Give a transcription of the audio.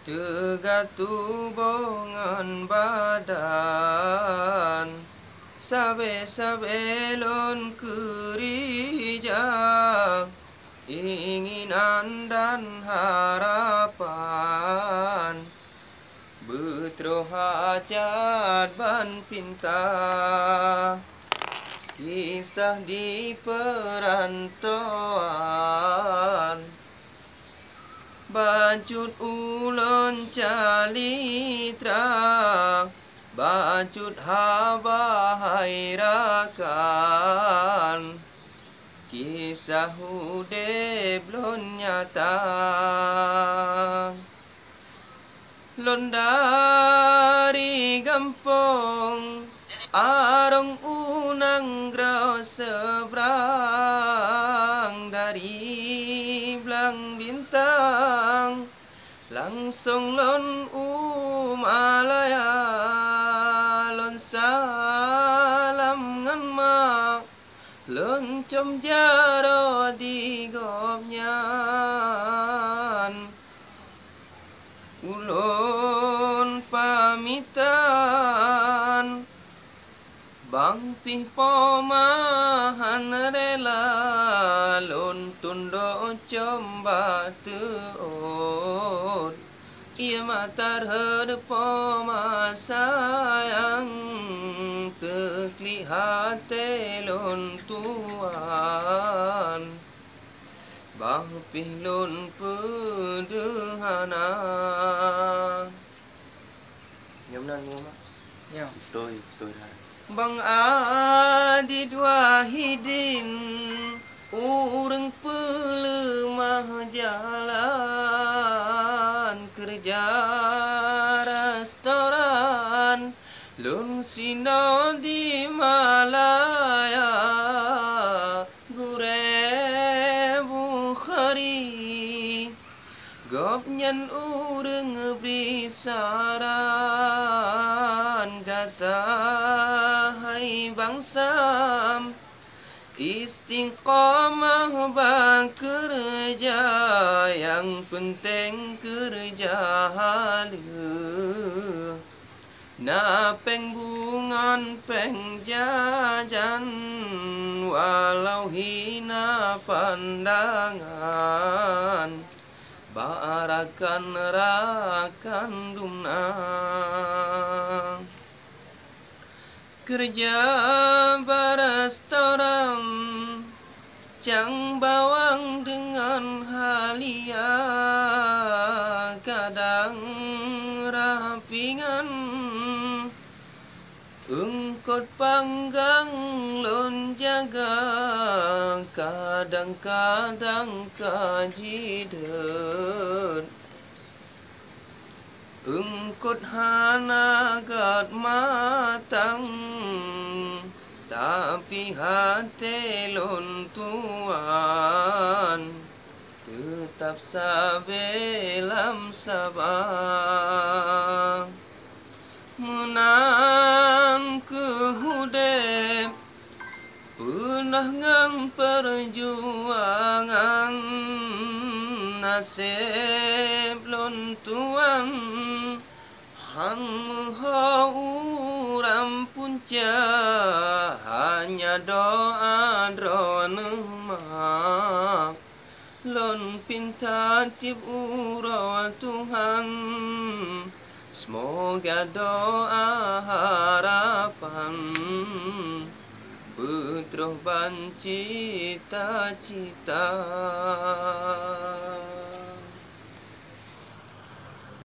Tegatubongan badan Sabe-sabe lon kerja Inginan dan harapan Betroh hajat ban pinta Kisah di perantauan Bajut ulun calitra Bajut habahairakan Kisah hudib lon nyata Lon dari gampong Arong unang grau seberang Dari belang bintang Langsung lon umalaya Lon salam ngan mak Lon com jaro di gopnyan Ulun pamitan Bang pih pomahan rela Lun tunduk comba teot Ia matar poma sayang Tekli hati lun tuan Bang pih lun pederhana Nhầm nan mua mà Dạ. Tôi ra Bang Adid Wahidin Urang pelemah jalan Kerja restoran Lun sino di Malaya Gure Bukhari Gopnyan urang bisaran Kata hai bangsam Istiqamah bekerja Yang penting kerja hala Na pengbungan pengjajan Walau hina pandangan Barakan rakan dumna Kerja berestoran Cang bawang dengan halia Kadang rapingan Engkot panggang lon jaga Kadang-kadang kajidan Engkot hana gat matang Tapi hati lon tuan Tetap sabelam sabang Menang kehudep Pernah ngan perjuangan Nasib lon tuan Han muhauram punca Hanya doa mak Lon pinta tip ura Tuhan Semoga doa harapan Betroh ban cita-cita